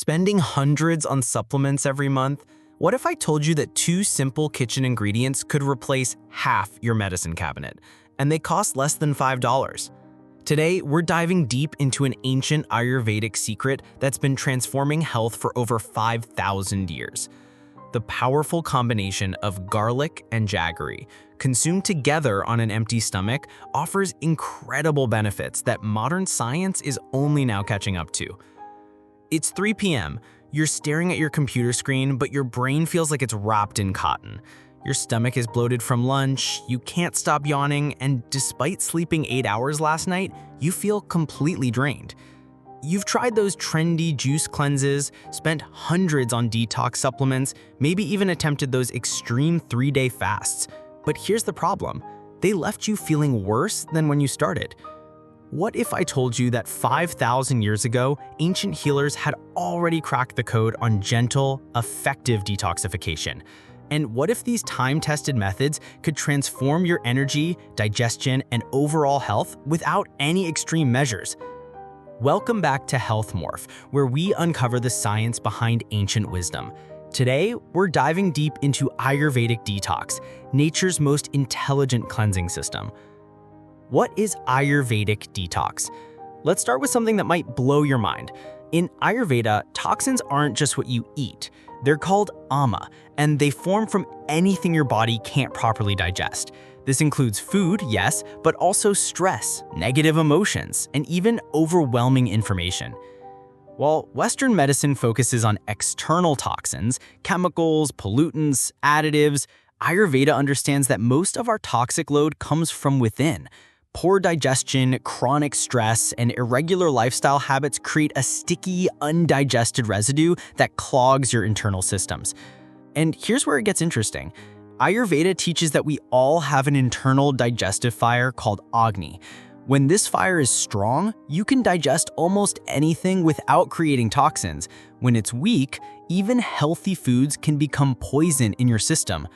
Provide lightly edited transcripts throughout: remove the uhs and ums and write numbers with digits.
Spending hundreds on supplements every month? What if I told you that 2 simple kitchen ingredients could replace half your medicine cabinet, and they cost less than $5? Today, we're diving deep into an ancient Ayurvedic secret that's been transforming health for over 5,000 years. The powerful combination of garlic and jaggery, consumed together on an empty stomach, offers incredible benefits that modern science is only now catching up to. It's 3 p.m. You're staring at your computer screen, but your brain feels like it's wrapped in cotton. Your stomach is bloated from lunch, you can't stop yawning, and despite sleeping 8 hours last night, you feel completely drained. You've tried those trendy juice cleanses, spent hundreds on detox supplements, maybe even attempted those extreme 3-day fasts. But here's the problem: they left you feeling worse than when you started. What if I told you that 5,000 years ago, ancient healers had already cracked the code on gentle, effective detoxification? And what if these time-tested methods could transform your energy, digestion, and overall health without any extreme measures? Welcome back to Health Morph, where we uncover the science behind ancient wisdom. Today, we're diving deep into Ayurvedic Detox, nature's most intelligent cleansing system. What is Ayurvedic Detox? Let's start with something that might blow your mind. In Ayurveda, toxins aren't just what you eat. They're called ama, and they form from anything your body can't properly digest. This includes food, yes, but also stress, negative emotions, and even overwhelming information. While Western medicine focuses on external toxins, chemicals, pollutants, additives, Ayurveda understands that most of our toxic load comes from within. Poor digestion, chronic stress, and irregular lifestyle habits create a sticky, undigested residue that clogs your internal systems. And here's where it gets interesting. Ayurveda teaches that we all have an internal digestive fire called Agni. When this fire is strong, you can digest almost anything without creating toxins. When it's weak, even healthy foods can become poison in your system.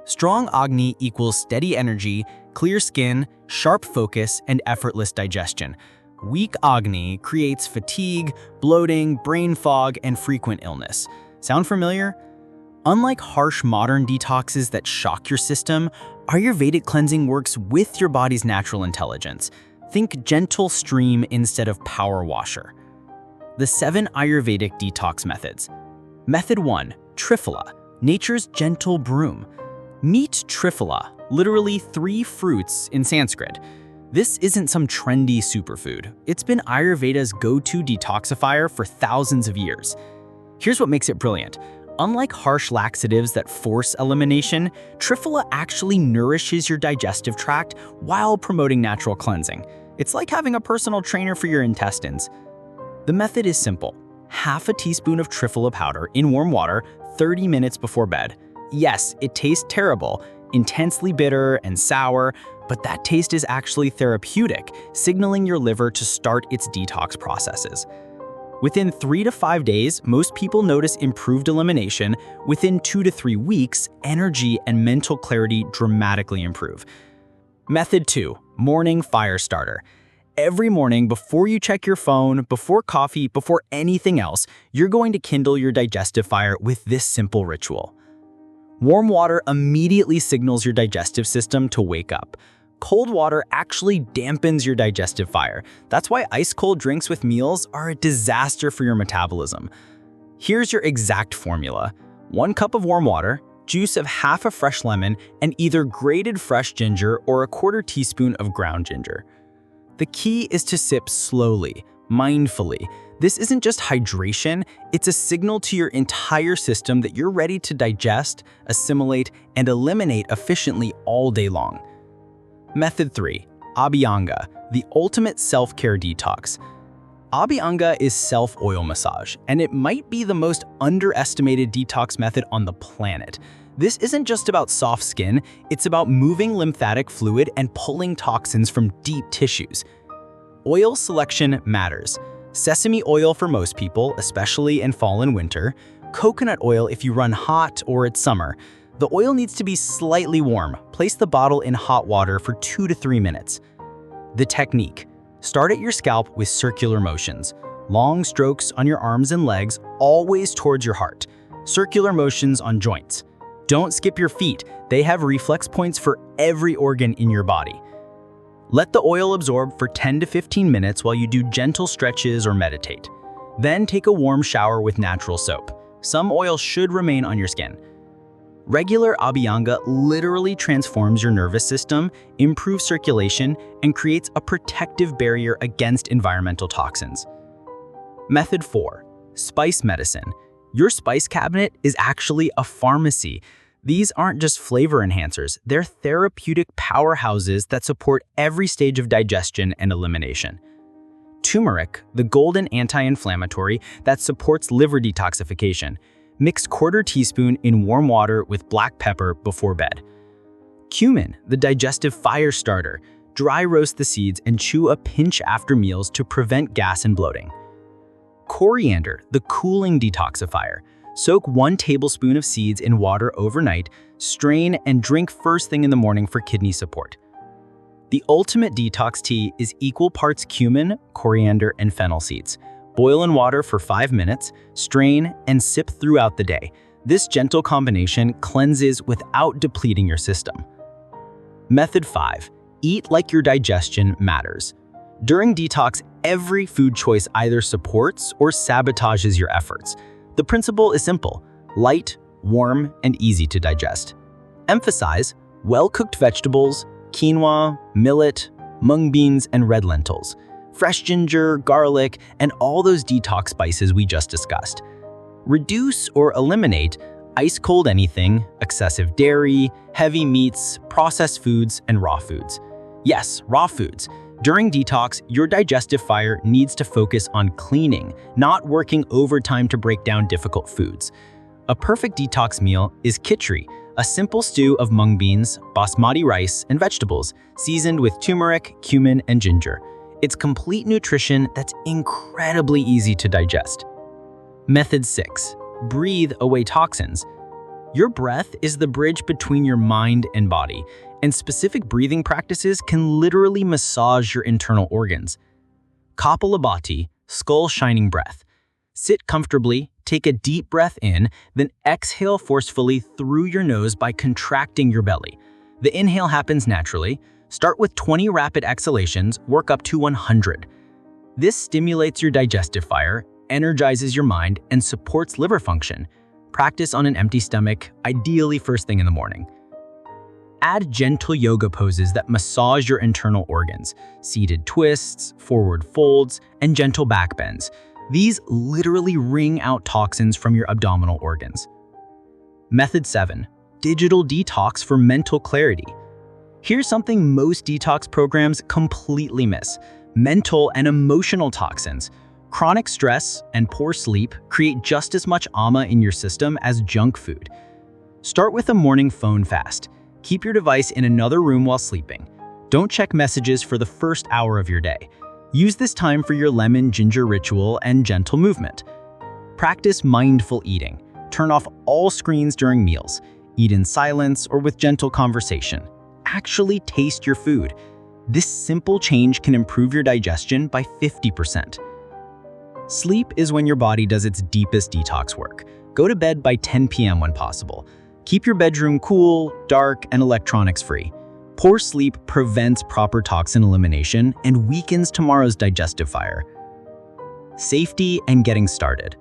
Strong Agni equals steady energy, clear skin, sharp focus, and effortless digestion. Weak Agni creates fatigue, bloating, brain fog, and frequent illness. Sound familiar? Unlike harsh modern detoxes that shock your system, Ayurvedic cleansing works with your body's natural intelligence. Think gentle stream instead of power washer. The 7 Ayurvedic detox methods. Method 1. Triphala, nature's gentle broom. Meet Triphala, literally 3 fruits in Sanskrit. This isn't some trendy superfood. It's been Ayurveda's go-to detoxifier for thousands of years. Here's what makes it brilliant. Unlike harsh laxatives that force elimination, Triphala actually nourishes your digestive tract while promoting natural cleansing. It's like having a personal trainer for your intestines. The method is simple. Half a teaspoon of Triphala powder in warm water 30 minutes before bed. Yes, it tastes terrible, intensely bitter and sour, but that taste is actually therapeutic, signaling your liver to start its detox processes. Within 3 to 5 days, most people notice improved elimination. Within 2 to 3 weeks, energy and mental clarity dramatically improve. Method 2. Morning fire starter. Every morning, before you check your phone, before coffee, before anything else, you're going to kindle your digestive fire with this simple ritual. Warm water immediately signals your digestive system to wake up. Cold water actually dampens your digestive fire. That's why ice-cold drinks with meals are a disaster for your metabolism. Here's your exact formula. 1 cup of warm water, juice of half a fresh lemon, and either grated fresh ginger or a 1/4 teaspoon of ground ginger. The key is to sip slowly, mindfully. This isn't just hydration, it's a signal to your entire system that you're ready to digest, assimilate, and eliminate efficiently all day long. Method 3. Abhyanga, the ultimate self-care detox. Abhyanga is self-oil massage, and it might be the most underestimated detox method on the planet. This isn't just about soft skin, it's about moving lymphatic fluid and pulling toxins from deep tissues. Oil selection matters. Sesame oil for most people, especially in fall and winter. Coconut oil if you run hot or it's summer. The oil needs to be slightly warm. Place the bottle in hot water for 2 to 3 minutes. The technique. Start at your scalp with circular motions. Long strokes on your arms and legs, always towards your heart. Circular motions on joints. Don't skip your feet. They have reflex points for every organ in your body. Let the oil absorb for 10 to 15 minutes while you do gentle stretches or meditate. Then take a warm shower with natural soap. Some oil should remain on your skin. Regular Abhyanga literally transforms your nervous system, improves circulation, and creates a protective barrier against environmental toxins. Method 4. Spice medicine. Your spice cabinet is actually a pharmacy. These aren't just flavor enhancers, they're therapeutic powerhouses that support every stage of digestion and elimination. Turmeric, the golden anti-inflammatory that supports liver detoxification. Mix 1/4 teaspoon in warm water with black pepper before bed. Cumin, the digestive fire starter. Dry roast the seeds and chew a pinch after meals to prevent gas and bloating. Coriander, the cooling detoxifier. Soak 1 tablespoon of seeds in water overnight, strain, and drink first thing in the morning for kidney support. The ultimate detox tea is equal parts cumin, coriander, and fennel seeds. Boil in water for 5 minutes, strain, and sip throughout the day. This gentle combination cleanses without depleting your system. Method 5. Eat like your digestion matters. During detox, every food choice either supports or sabotages your efforts. The principle is simple: light, warm, and easy to digest. Emphasize well-cooked vegetables, quinoa, millet, mung beans, and red lentils, fresh ginger, garlic, and all those detox spices we just discussed. Reduce or eliminate ice-cold anything, excessive dairy, heavy meats, processed foods, and raw foods. Yes, raw foods. During detox, your digestive fire needs to focus on cleaning, not working overtime to break down difficult foods. A perfect detox meal is Kitchari, a simple stew of mung beans, basmati rice, and vegetables, seasoned with turmeric, cumin, and ginger. It's complete nutrition that's incredibly easy to digest. Method 6. Breathe away toxins. Your breath is the bridge between your mind and body, and specific breathing practices can literally massage your internal organs. Kapalabhati, skull shining breath. Sit comfortably, take a deep breath in, then exhale forcefully through your nose by contracting your belly. The inhale happens naturally. Start with 20 rapid exhalations, work up to 100. This stimulates your digestive fire, energizes your mind, and supports liver function. Practice on an empty stomach, ideally first thing in the morning. Add gentle yoga poses that massage your internal organs, seated twists, forward folds, and gentle back bends. These literally wring out toxins from your abdominal organs. Method 7. Digital detox for mental clarity. Here's something most detox programs completely miss: mental and emotional toxins. Chronic stress and poor sleep create just as much ama in your system as junk food. Start with a morning phone fast. Keep your device in another room while sleeping. Don't check messages for the first hour of your day. Use this time for your lemon ginger ritual and gentle movement. Practice mindful eating. Turn off all screens during meals. Eat in silence or with gentle conversation. Actually taste your food. This simple change can improve your digestion by 50%. Sleep is when your body does its deepest detox work. Go to bed by 10 p.m. when possible. Keep your bedroom cool, dark, and electronics-free. Poor sleep prevents proper toxin elimination and weakens tomorrow's digestive fire. Safety and getting started.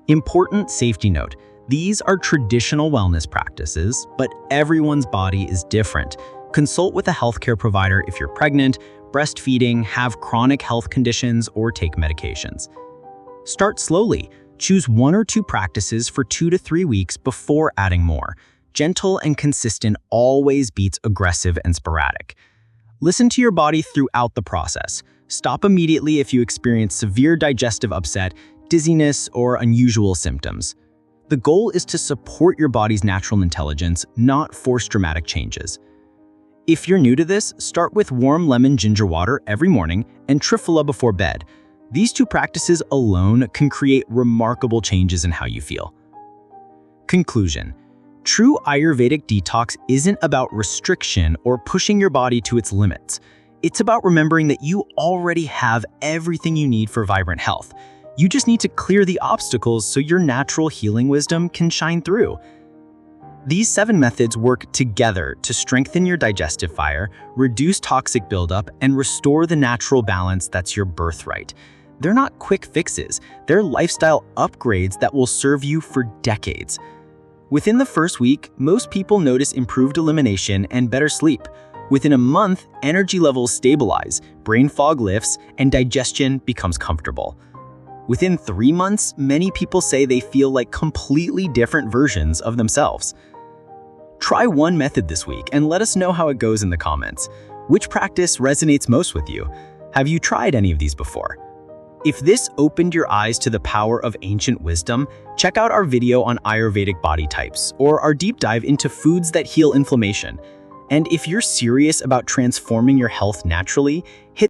Important safety note: these are traditional wellness practices, but everyone's body is different. Consult with a healthcare provider if you're pregnant, breastfeeding, have chronic health conditions, or take medications. Start slowly. Choose 1 or 2 practices for 2 to 3 weeks before adding more. Gentle and consistent always beats aggressive and sporadic. Listen to your body throughout the process. Stop immediately if you experience severe digestive upset, dizziness, or unusual symptoms. The goal is to support your body's natural intelligence, not force dramatic changes. If you're new to this, start with warm lemon ginger water every morning and Triphala before bed. These 2 practices alone can create remarkable changes in how you feel. Conclusion: true Ayurvedic detox isn't about restriction or pushing your body to its limits. It's about remembering that you already have everything you need for vibrant health. You just need to clear the obstacles so your natural healing wisdom can shine through. These 7 methods work together to strengthen your digestive fire, reduce toxic buildup, and restore the natural balance that's your birthright. They're not quick fixes, they're lifestyle upgrades that will serve you for decades. Within the first week, most people notice improved elimination and better sleep. Within a month, energy levels stabilize, brain fog lifts, and digestion becomes comfortable. Within 3 months, many people say they feel like completely different versions of themselves. Try one method this week and let us know how it goes in the comments. Which practice resonates most with you? Have you tried any of these before? If this opened your eyes to the power of ancient wisdom, check out our video on Ayurvedic body types or our deep dive into foods that heal inflammation. And if you're serious about transforming your health naturally, hit